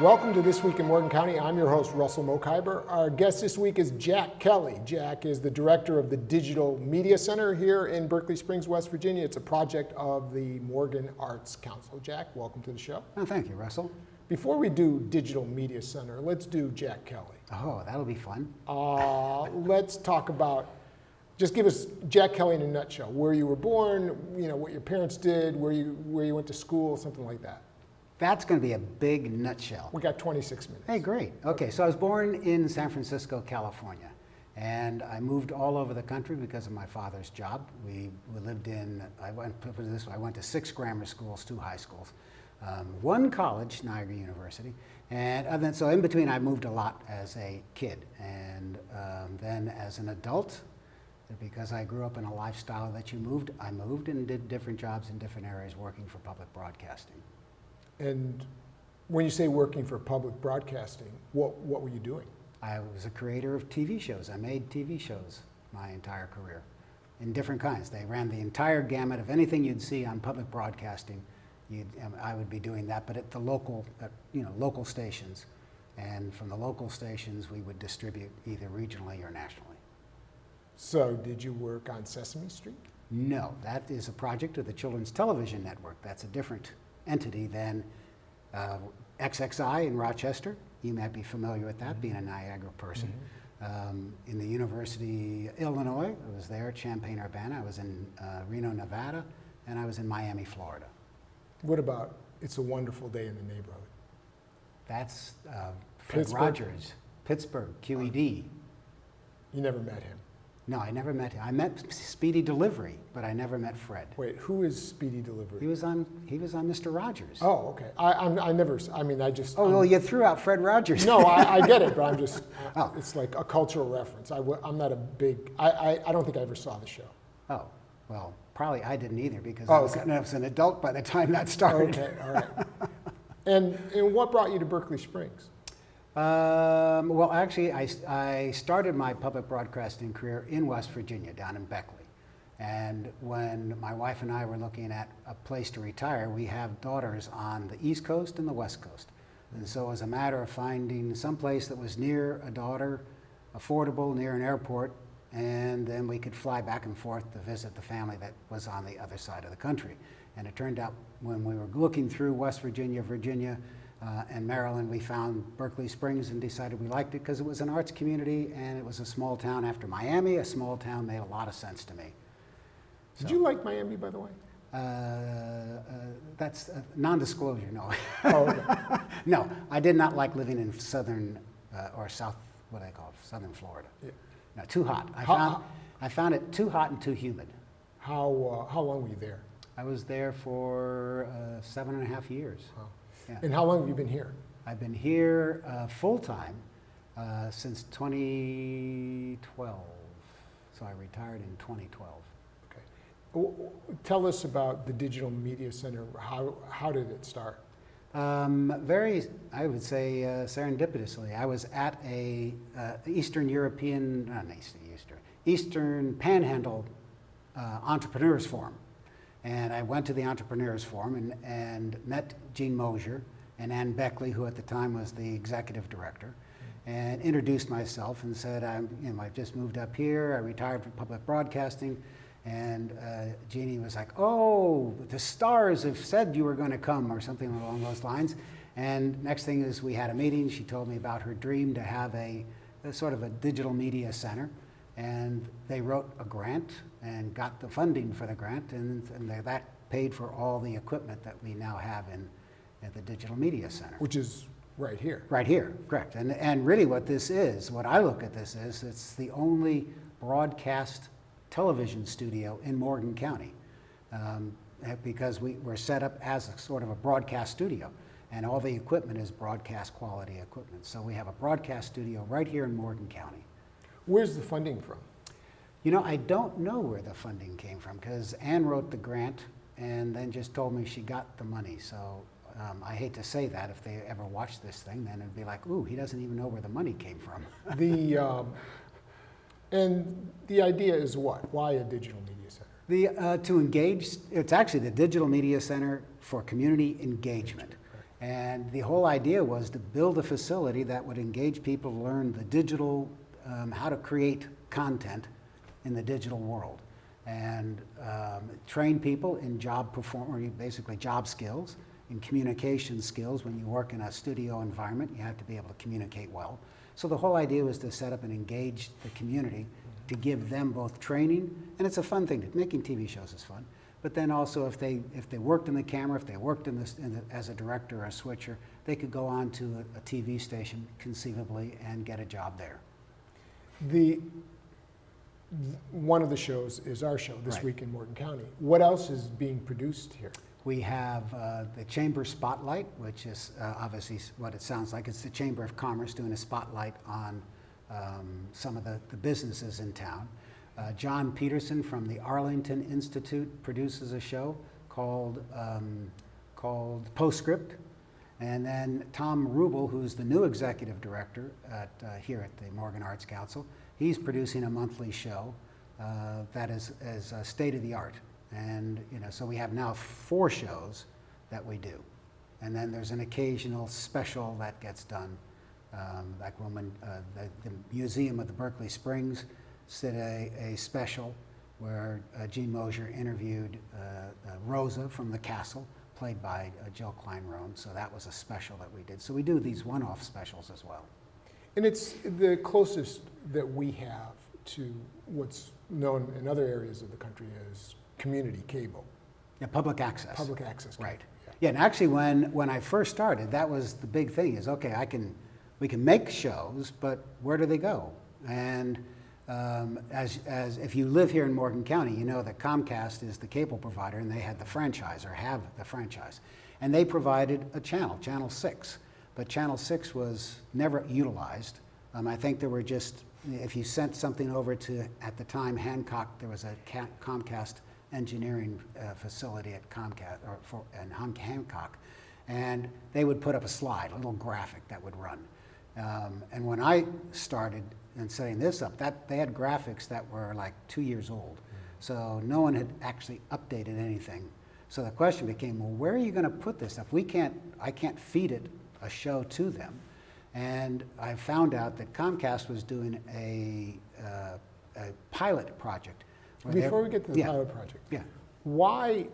Welcome to This Week in Morgan County. I'm your host, Russell Mokhiber. Our guest this week is Jack Kelly. Jack is the director of the Digital Media Center here in Berkeley Springs, West Virginia. It's a project of the Morgan Arts Council. Jack, welcome to the show. Oh, thank you, Russell. Before we do Digital Media Center, let's do Jack Kelly. Oh, that'll be fun. Let's talk about, just give us Jack Kelly in a nutshell. Where you were born, what your parents did, where you went to school, something like that. That's going to be a big nutshell. We got 26 minutes. Hey, great. Okay, so I was born in San Francisco, California, and I moved all over the country because of my father's job. We lived in, I went to 6 grammar schools, 2 high schools, 1 college, Niagara University, and so in between I moved a lot as a kid, and then as an adult, because I grew up in a lifestyle that I moved and did different jobs in different areas working for public broadcasting. And when you say working for public broadcasting, what were you doing? I was a creator of TV shows. I made TV shows my entire career in different kinds. They ran the entire gamut of anything you'd see on public broadcasting. I would be doing that, but at the local stations. And from the local stations, we would distribute either regionally or nationally. So did you work on Sesame Street? No, that is a project of the Children's Television Network. That's a different entity than XXI in Rochester. You might be familiar with that, being a Niagara person. In the University of Illinois, I was there at Champaign-Urbana. I was in Reno, Nevada, and I was in Miami, Florida. What about It's a Wonderful Day in the Neighborhood? That's Fred Rogers, Pittsburgh, QED. You never met him? No, I never met him. I met Speedy Delivery, but I never met Fred. Wait, who is Speedy Delivery? He was on Mr. Rogers. Oh, okay. I just. Oh, well, you threw out Fred Rogers. No, I get it, but I'm just. It's like a cultural reference. I'm not a big. I don't think I ever saw the show. Oh, well, probably I didn't either because I was an adult by the time that started. Okay, all right. And what brought you to Berkeley Springs? Well, actually, I started my public broadcasting career in West Virginia, down in Beckley. And when my wife and I were looking at a place to retire, we have daughters on the East Coast and the West Coast. And so it was a matter of finding some place that was near a daughter, affordable, near an airport, and then we could fly back and forth to visit the family that was on the other side of the country. And it turned out when we were looking through West Virginia, and Maryland, we found Berkeley Springs and decided we liked it because it was an arts community and it was a small town after Miami. A small town made a lot of sense to me. Did you like Miami, by the way? That's non-disclosure, no. Oh, okay. No, I did not like living in southern or south, what I call southern Florida. Yeah. No, too hot. I found it too hot and too humid. How long were you there? I was there for 7.5 years. Wow. Yeah. And how long have you been here? I've been here full-time since 2012. So I retired in 2012. Okay. Tell us about the Digital Media Center. How did it start? I would say serendipitously. I was at a Eastern Panhandle Entrepreneurs Forum. And I went to the Entrepreneurs Forum and met Gene Mosier and Ann Beckley, who at the time was the executive director, and introduced myself and said, I've just moved up here, I retired from public broadcasting, and Jeannie was like, oh, the stars have said you were going to come, or something along those lines. And next thing is we had a meeting. She told me about her dream to have a sort of a digital media center. And they wrote a grant and got the funding for the grant, and that paid for all the equipment that we now have at the Digital Media Center. Which is right here. Right here, correct. And really what I look at this is, it's the only broadcast television studio in Morgan County because we're set up as a sort of a broadcast studio, and all the equipment is broadcast quality equipment. So we have a broadcast studio right here in Morgan County. Where's the funding from? I don't know where the funding came from because Ann wrote the grant and then just told me she got the money. So I hate to say that. If they ever watch this thing, then it'd be like, ooh, he doesn't even know where the money came from. And the idea is what? Why a digital media center? To engage, it's actually the Digital Media Center for Community Engagement. And the whole idea was to build a facility that would engage people to learn the digital, how to create content in the digital world, and train people in basically job skills, in communication skills. When you work in a studio environment, you have to be able to communicate well. So the whole idea was to set up and engage the community to give them both training, and it's a fun thing. Making TV shows is fun. But then also, if they worked in the camera, if they worked as a director or a switcher, they could go on to a TV station conceivably and get a job there. One of the shows is our show this Right. week in Morgan County. What else is being produced here? We have the Chamber Spotlight, which is obviously what it sounds like. It's the Chamber of Commerce doing a spotlight on some of the businesses in town. John Peterson from the Arlington Institute produces a show called Postscript. And then Tom Rubel, who's the new executive director here at the Morgan Arts Council, he's producing a monthly show that is state of the art. And so we have now 4 shows that we do. And then there's an occasional special that gets done. Like when the Museum of the Berkeley Springs did a special where Gene Mosier interviewed Rosa from the castle, played by Jill Klein-Roan. So that was a special that we did. So we do these one-off specials as well. And it's the closest that we have to what's known in other areas of the country as community cable. Yeah, public access. Public access cable. Right. Yeah, and actually when I first started, that was the big thing is, okay, we can make shows, but where do they go? And as if you live here in Morgan County, you know that Comcast is the cable provider, and they had the franchise, or have the franchise. And they provided a channel, Channel 6. But Channel 6 was never utilized. I think there were just, if you sent something over to, at the time, Hancock, there was a Comcast engineering facility at Comcast, in Hancock, and they would put up a slide, a little graphic that would run. And when I started in setting this up, they had graphics that were like 2 years old. So no one had actually updated anything. So the question became, well, where are you going to put this stuff? I can't feed it a show to them. And I found out that Comcast was doing a pilot project. Before we get to the pilot project, why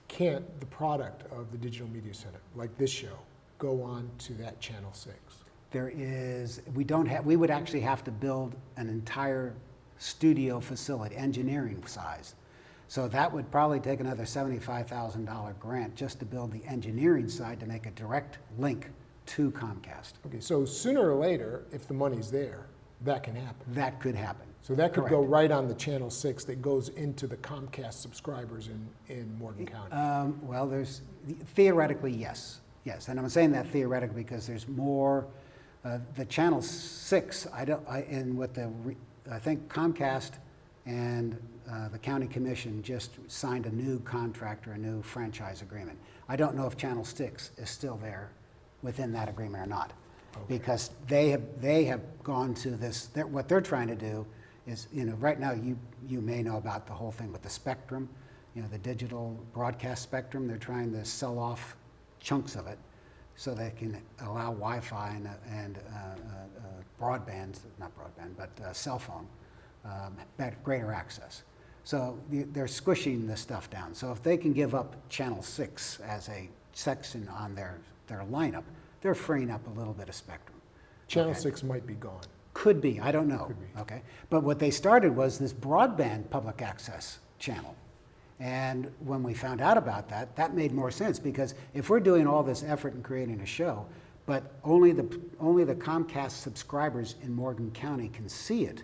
can't the product of the Digital Media Center, like this show, go on to that Channel 6? We would actually have to build an entire studio facility, engineering size. So that would probably take another $75,000 grant just to build the engineering side to make a direct link to Comcast. Okay, so sooner or later, if the money's there, that can happen. That could happen. So that could go right on the Channel 6 that goes into the Comcast subscribers in Morgan County. Well, theoretically, yes. Yes, and I'm saying that theoretically because there's more. The Channel 6, I think Comcast and the County Commission just signed a new contract or a new franchise agreement. I don't know if Channel 6 is still there within that agreement or not, because they have gone to this. What they're trying to do is, right now you may know about the whole thing with the spectrum, the digital broadcast spectrum. They're trying to sell off chunks of it so they can allow Wi-Fi and broadband, not broadband, but cell phone, greater access. So they're squishing this stuff down. So if they can give up Channel 6 as a section on their lineup, they're freeing up a little bit of spectrum. Channel 6 might be gone. Could be, I don't know. Could be. Okay, but what they started was this broadband public access channel. And when we found out about that, that made more sense, because if we're doing all this effort in creating a show, but only the Comcast subscribers in Morgan County can see it,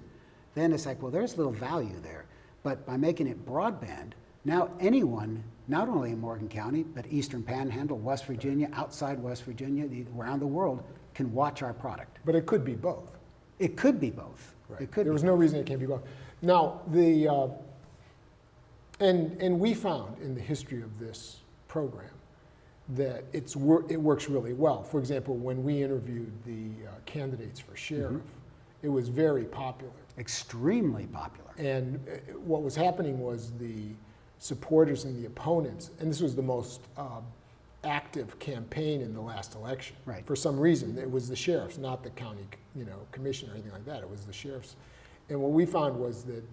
then it's like, well, there's little value there. But by making it broadband, now anyone, not only in Morgan County, but Eastern Panhandle, West Virginia, outside West Virginia, around the world, can watch our product. But it could be both. It could be both. Right. It could. There was no reason it can't be both. Now, and we found in the history of this program that it works really well. For example, when we interviewed the candidates for sheriff, it was very popular. Extremely popular. And what was happening was the supporters and the opponents, and this was the most active campaign in the last election. Right. For some reason, it was the sheriffs, not the county, commission or anything like that. It was the sheriffs. And what we found was that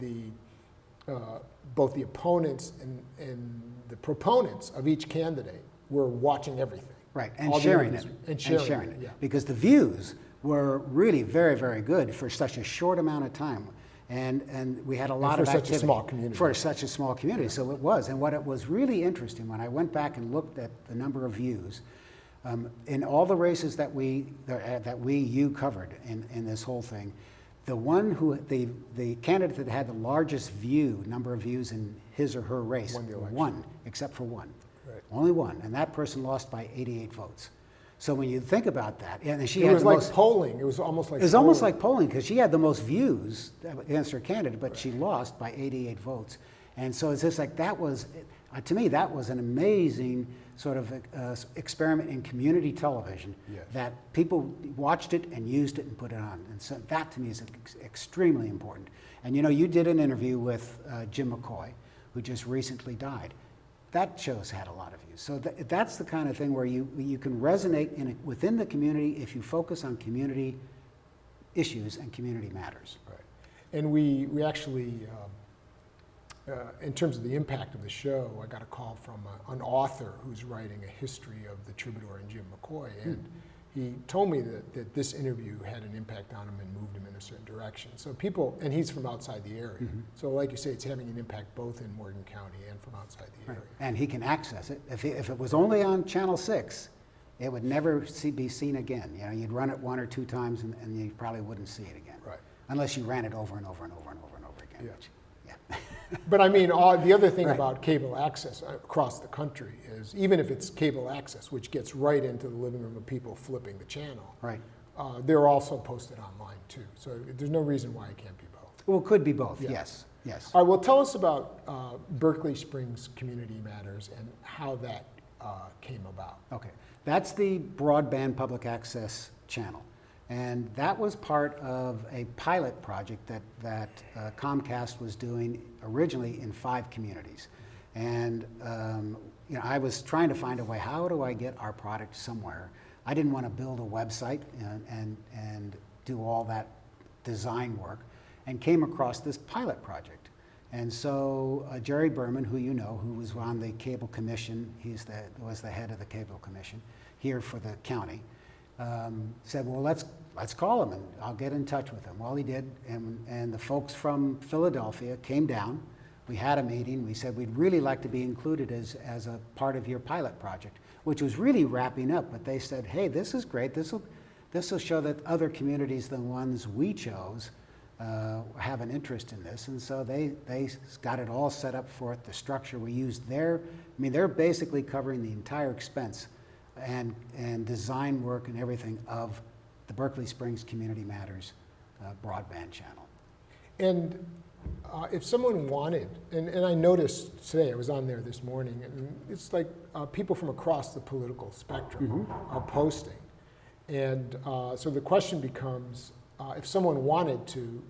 both the opponents and the proponents of each candidate were watching everything. Right, and All the sharing it. interviews. And sharing it, yeah. Because the views were really very, very good for such a short amount of time. And we had a lot of activity. For such a small community. For such a small community, so it was. And what it was really interesting, when I went back and looked at the number of views, in all the races that you covered in this whole thing, the candidate that had the largest number of views in his or her race won, except for one. Right. Only one, and that person lost by 88 votes. So when you think about that, and she It had was the like most, polling. It was almost like it was polling. almost like polling, because she had the most views against her candidate, but she lost by 88 votes. And so it's just like, that was, to me, that was an amazing sort of experiment in community television. Yes. That people watched it and used it and put it on. And so that to me is extremely important. And you did an interview with Jim McCoy, who just recently died. That show's had a lot of views. So that's the kind of thing where you can resonate within the community if you focus on community issues and community matters. Right. And we actually, in terms of the impact of the show, I got a call from an author who's writing a history of the Troubadour and Jim McCoy, and he told me that this interview had an impact on him and moved him in a certain direction. So people, and he's from outside the area, so like you say, it's having an impact both in Morgan County and from outside the area. And he can access it. If it was only on Channel 6, it would never be seen again. You'd run it one or two times and you probably wouldn't see it again. Right. Unless you ran it over and over and over and over and over again. Yeah. Which, yeah. But I mean, the other thing Right. about cable access across the country is, even if it's cable access, which gets right into the living room of people flipping the channel, Right. They're also posted online too. So there's no reason why it can't be both. Well, it could be both. Yeah. Yes. Yes. All right, well, tell us about Berkeley Springs Community Matters and how that came about. Okay, that's the broadband public access channel. And that was part of a pilot project that Comcast was doing originally in 5 communities. And I was trying to find a way, how do I get our product somewhere? I didn't want to build a website and do all that design work, and came across this pilot project. And so Jerry Berman, who who was on the Cable Commission, was the head of the Cable Commission here for the county, said, well, let's call him and I'll get in touch with him. Well, he did, and the folks from Philadelphia came down. We had a meeting. We said, we'd really like to be included as a part of your pilot project, which was really wrapping up. But they said, hey, this is great. This will show that other communities than ones we chose have an interest in this. And so they got it all set up for it. The structure we used there, they're basically covering the entire expense and design work and everything of the Berkeley Springs Community Matters broadband channel. And if someone wanted, and I noticed today, I was on there this morning, and it's like people from across the political spectrum are posting. And so the question becomes, if someone wanted to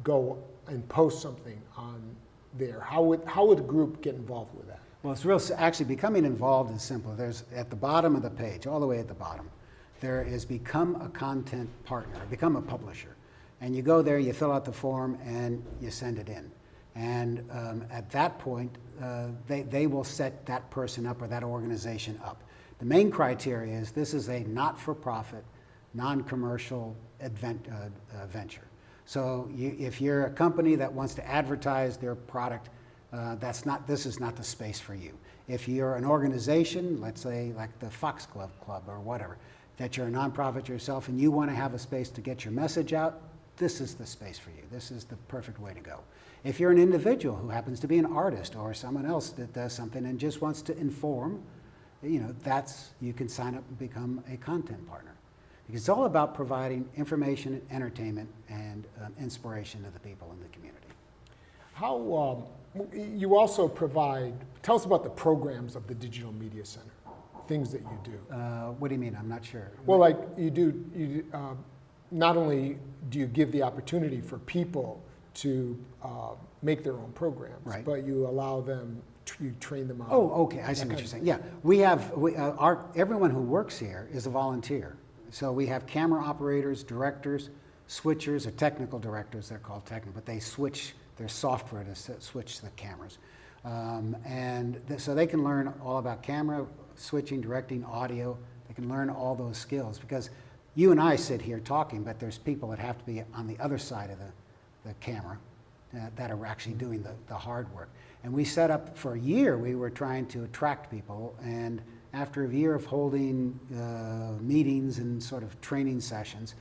go and post something on there, how would a group get involved with that? Well, actually becoming involved is simple. There's at the bottom of the page, all the way at the bottom, there is become a content partner, become a publisher. And you go there, you fill out the form, and you send it in. And at that point, they will set that person up or that organization up. The main criteria is this is a not-for-profit, non-commercial venture. So if you're a company that wants to advertise their product, this is not the space for you. If you're an organization, let's say like the Fox Club or whatever, that you're a nonprofit yourself and you want to have a space to get your message out, this is the space for you. This is the perfect way to go. If you're an individual who happens to be an artist or someone else that does something and just wants to inform, you can sign up and become a content partner. Because it's all about providing information, entertainment, and inspiration to the people in the community. How, you also provide, tell us about the programs of the Digital Media Center, things that you do. What do you mean? I'm not sure. Well, like not only do you give the opportunity for people to make their own programs, right. but you allow them you train them on? Oh, okay, I see what you're saying. Yeah, we have, everyone who works here is a volunteer. So we have camera operators, directors, switchers, or technical directors, they're called technical, but they switch their software to switch the cameras. So they can learn all about camera, switching, directing, audio. They can learn all those skills because you and I sit here talking, but there's people that have to be on the other side of the camera that are actually doing the hard work. And we set up, for a year, we were trying to attract people, and after a year of holding meetings and sort of training sessions,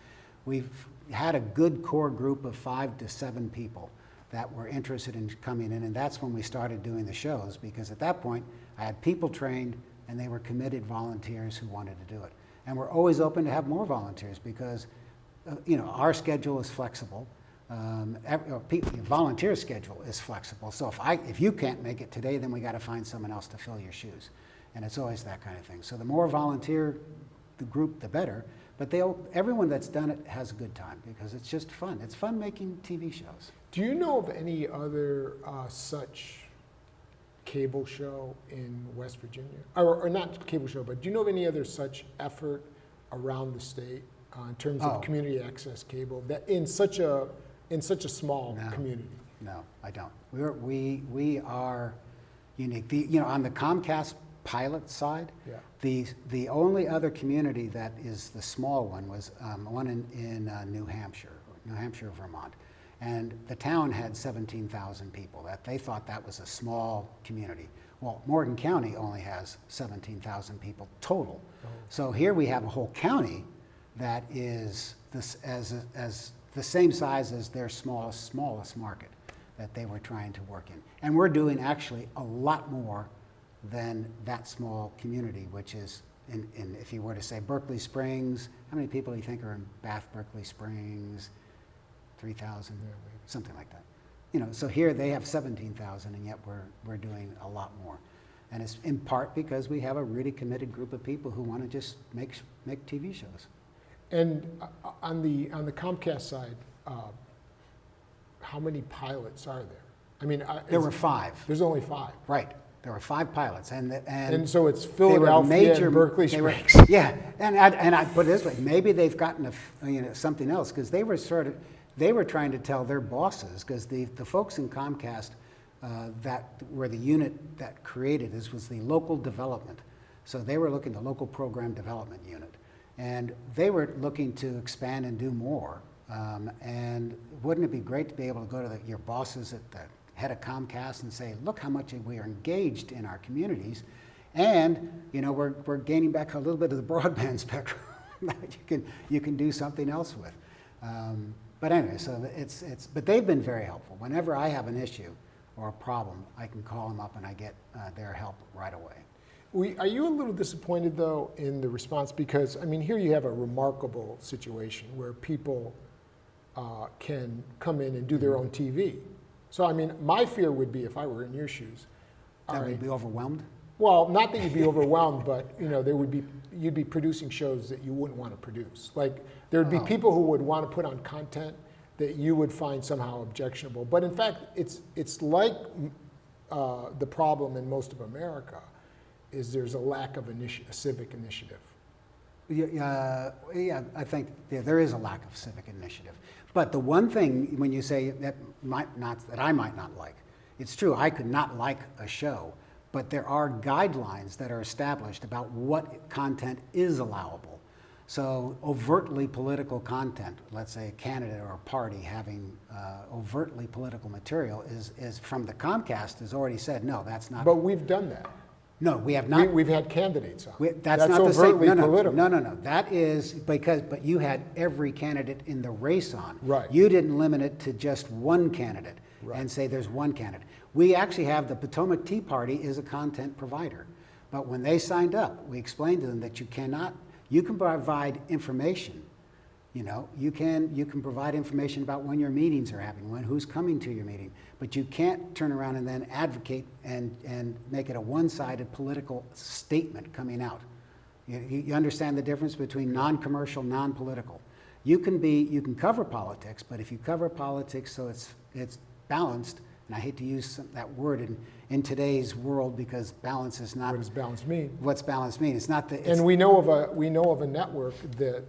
we've had a good core group of 5 to 7 people that were interested in coming in, and that's when we started doing the shows, because at that point, I had people trained, and they were committed volunteers who wanted to do it. And we're always open to have more volunteers because, our schedule is flexible. Volunteer schedule is flexible. So if you can't make it today, then we got to find someone else to fill your shoes. And it's always that kind of thing. So the more volunteer the group, the better. But everyone that's done it has a good time because it's just fun. It's fun making TV shows. Do you know of any other such cable show in West Virginia? Or not cable show, but do you know of any other such effort around the state in terms of community access cable that in such a small community? No, I don't. We are unique. On the Comcast pilot side, the only other community that is the small one was one in New Hampshire, Vermont. And the town had 17,000 people. They thought that was a small community. Well, Morgan County only has 17,000 people total. Oh. So here we have a whole county that is as the same size as their smallest market that they were trying to work in. And we're doing actually a lot more than that small community, which is, if you were to say Berkeley Springs, how many people do you think are in Bath, Berkeley Springs? 3,000, something like that. So here they have 17,000, and yet we're doing a lot more. And it's in part because we have a really committed group of people who want to just make TV shows. And on the Comcast side, how many pilots are there? I mean, there were 5. There's only 5. Right. There were 5 pilots, and so it's Philadelphia and Berkeley Springs. And I put it this way: maybe they've gotten something else because they were trying to tell their bosses, because the folks in Comcast that were the unit that created this was the local development. So they were looking at the local program development unit, and they were looking to expand and do more. And wouldn't it be great to be able to go to your bosses at the head of Comcast and say, look how much we are engaged in our communities, and we're gaining back a little bit of the broadband spectrum that you can do something else with. But anyway, so but they've been very helpful. Whenever I have an issue or a problem, I can call them up and I get their help right away. Are you a little disappointed, though, in the response? Because, I mean, here you have a remarkable situation where people can come in and do their own TV. So, I mean, my fear would be, if I were in your shoes, that would be overwhelmed? Well, not that you'd be overwhelmed, but you'd be producing shows that you wouldn't want to produce. Like, there would be people who would want to put on content that you would find somehow objectionable. But in fact, it's like the problem in most of America is there's a lack of civic initiative. Yeah, I think there is a lack of civic initiative. But the one thing, when you say that I might not like, it's true, I could not like a show, but there are guidelines that are established about what content is allowable. So overtly political content, let's say a candidate or a party having overtly political material is from the Comcast has already said, no, that's not. But we've done that. No, we have not. We've had candidates on. That's not overtly the same. political. No. That is but you had every candidate in the race on. Right. You didn't limit it to just one candidate and say there's one candidate. We actually have the Potomac Tea Party is a content provider. But when they signed up, we explained to them that you can provide information. You can provide information about when your meetings are happening, who's coming to your meeting, but you can't turn around and then advocate and make it a one-sided political statement coming out. You understand the difference between non-commercial, non-political. You can cover politics, but if you cover politics so it's balanced, And I hate to use that word in today's world because balance is not. What does balance mean? What's balance mean? It's not the. It's And we know of a network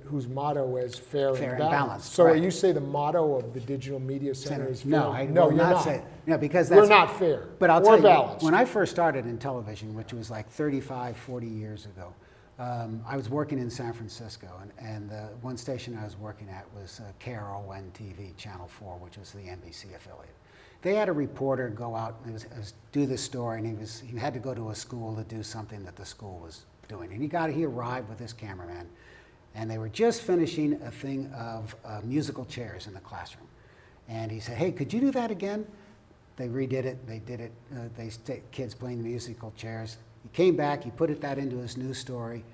whose motto is fair and balanced. So right. you say the motto of the Digital Media Center is fair? No, you're not. Say, no, because we're that's not fair. But I'll or tell balanced. you, when I first started in television, which was like 35, 40 years ago, I was working in San Francisco, and the one station I was working at was KRON TV, Channel 4, which was the NBC affiliate. They had a reporter go out and do this story, and he had to go to a school to do something that the school was doing. And he arrived with his cameraman, and they were just finishing a thing of musical chairs in the classroom. And he said, "Hey, could you do that again?" They redid it. They did it. Kids playing musical chairs. He came back. He put that into his news story.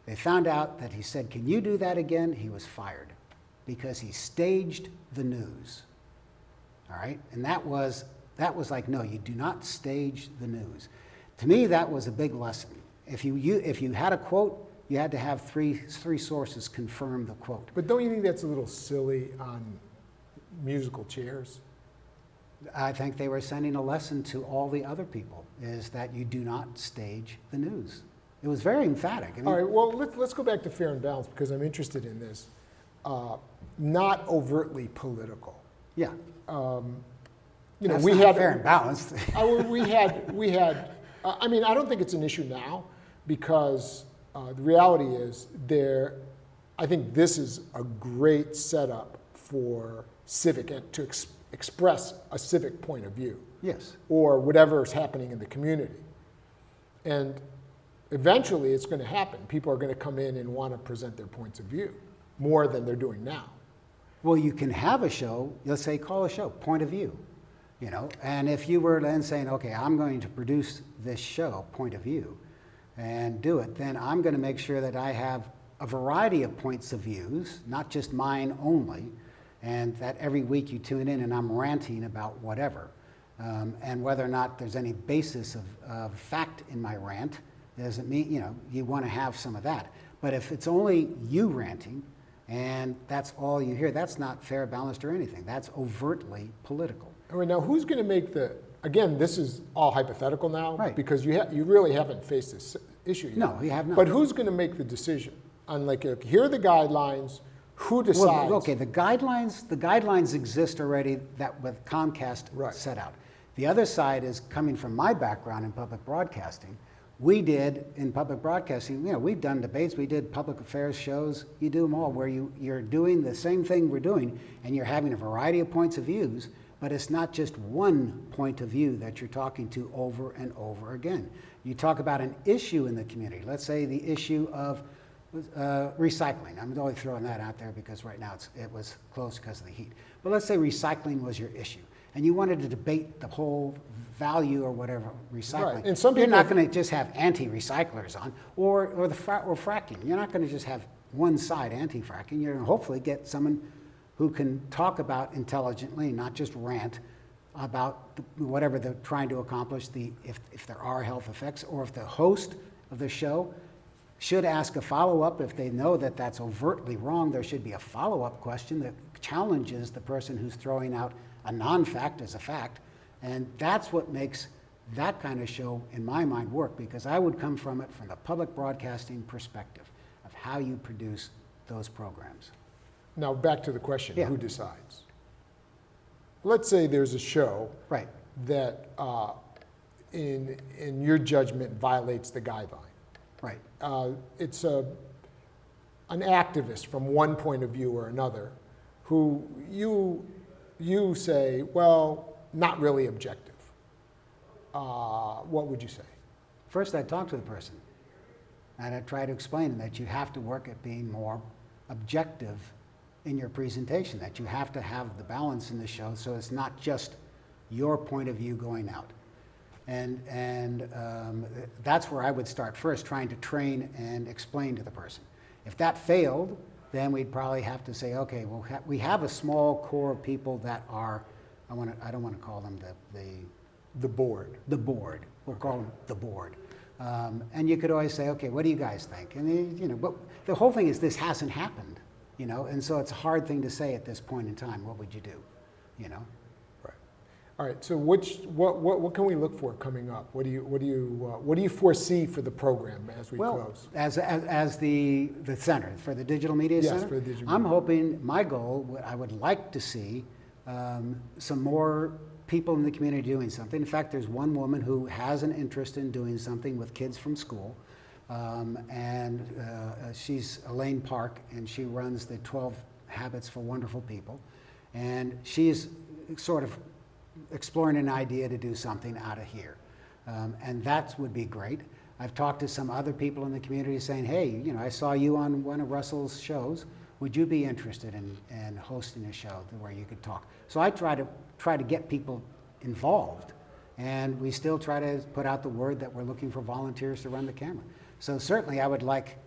They found out that he said, "Can you do that again?" He was fired because he staged the news. All right, and that was like, no, you do not stage the news. To me, that was a big lesson. If you had a quote, you had to have three sources confirm the quote. But don't you think that's a little silly on musical chairs? I think they were sending a lesson to all the other people, is that you do not stage the news. It was very emphatic. I mean, all right, well, let's go back to fair and balanced because I'm interested in this. Not overtly political. Yeah. That's we had fair and balanced. we had. I mean, I don't think it's an issue now because the reality is I think this is a great setup for to express a civic point of view. Yes. Or whatever is happening in the community, and eventually it's going to happen. People are going to come in and want to present their points of view more than they're doing now. Well, you can have a show, let's say call a show, Point of View, and if you were then saying, okay, I'm going to produce this show, Point of View, and do it, then I'm going to make sure that I have a variety of points of views, not just mine only, and that every week you tune in and I'm ranting about whatever. And whether or not there's any basis of fact in my rant, doesn't mean, you want to have some of that. But if it's only you ranting, and that's all you hear, that's not fair, balanced, or anything. That's overtly political. All right, now who's going to make again, this is all hypothetical now, right, because you really haven't faced this issue yet. No, you have not. But who's going to make the decision on, like, here are the guidelines, who decides? Well, okay, the guidelines exist already that with Comcast set out. The other side is coming from my background in public broadcasting. We did in public broadcasting, we've done debates, we did public affairs shows, you do them all where you're doing the same thing we're doing and you're having a variety of points of views, but it's not just one point of view that you're talking to over and over again. You talk about an issue in the community, let's say the issue of recycling. I'm only throwing that out there because right now it was closed because of the heat. But let's say recycling was your issue and you wanted to debate the whole value or whatever recycling. Right. And some people, you're not going to just have anti-recyclers on, or fracking. You're not going to just have one side anti-fracking. You're going to hopefully get someone who can talk about intelligently, not just rant about whatever they're trying to accomplish. If there are health effects, or if the host of the show should ask a follow-up if they know that that's overtly wrong. There should be a follow-up question that challenges the person who's throwing out a non-fact as a fact. And that's what makes that kind of show, in my mind, work, because I would come from it from the public broadcasting perspective of how you produce those programs. Now back to the question, Yeah. who decides? Let's say there's a show Right. that, in your judgment, violates the guideline. Right. It's an activist from one point of view or another who you say, well, not really objective. What would you say? First, I'd talk to the person, and I'd try to explain that you have to work at being more objective in your presentation, that you have to have the balance in the show so it's not just your point of view going out. And that's where I would start first, trying to train and explain to the person. If that failed, then we'd probably have to say, okay, well, we have a small core of people that are, I don't want to call them The board. the board. We'll call them the board. And you could always say, okay, what do you guys think? And but the whole thing is this hasn't happened, and so it's a hard thing to say at this point in time. What would you do? Right. All right, so what can we look for coming up? What do you foresee for the program as we close? As the center, for the Digital Media Yes, Center? for the Digital I'm Media. hoping, my goal, I would like to see some more people in the community doing something. In fact, there's one woman who has an interest in doing something with kids from school. She's Elaine Park, and she runs the 12 Habits for Wonderful People. And she's sort of exploring an idea to do something out of here. And that would be great. I've talked to some other people in the community saying, hey, you know, I saw you on one of Russell's shows. Would you be interested in hosting a show where you could talk? So I try to get people involved. And we still try to put out the word that we're looking for volunteers to run the camera. So certainly I would like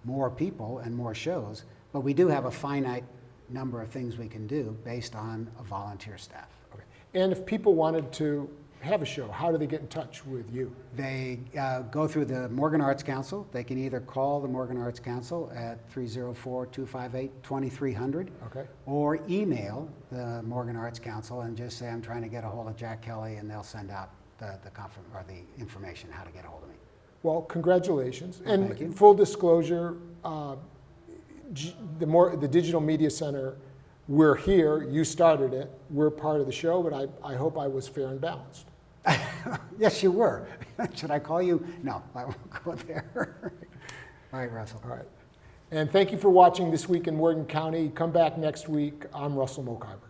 more people and more shows, but we do have a finite number of things we can do based on a volunteer staff. Okay. And if people wanted to have a show, how do they get in touch with you? They go through the Morgan Arts Council. They can either call the Morgan Arts Council at 304-258-2300, Okay. or email the Morgan Arts Council and just say, I'm trying to get a hold of Jack Kelly, and they'll send out the information how to get a hold of me. Well, congratulations. And Thank you. full disclosure, the Digital Media Center, we're here, you started it, we're part of the show, but I hope I was fair and balanced. Yes, you were. Should I call you? No, I won't go there. All right, Russell. All right. And thank you for watching This Week in Morgan County. Come back next week. I'm Russell Mokhiber.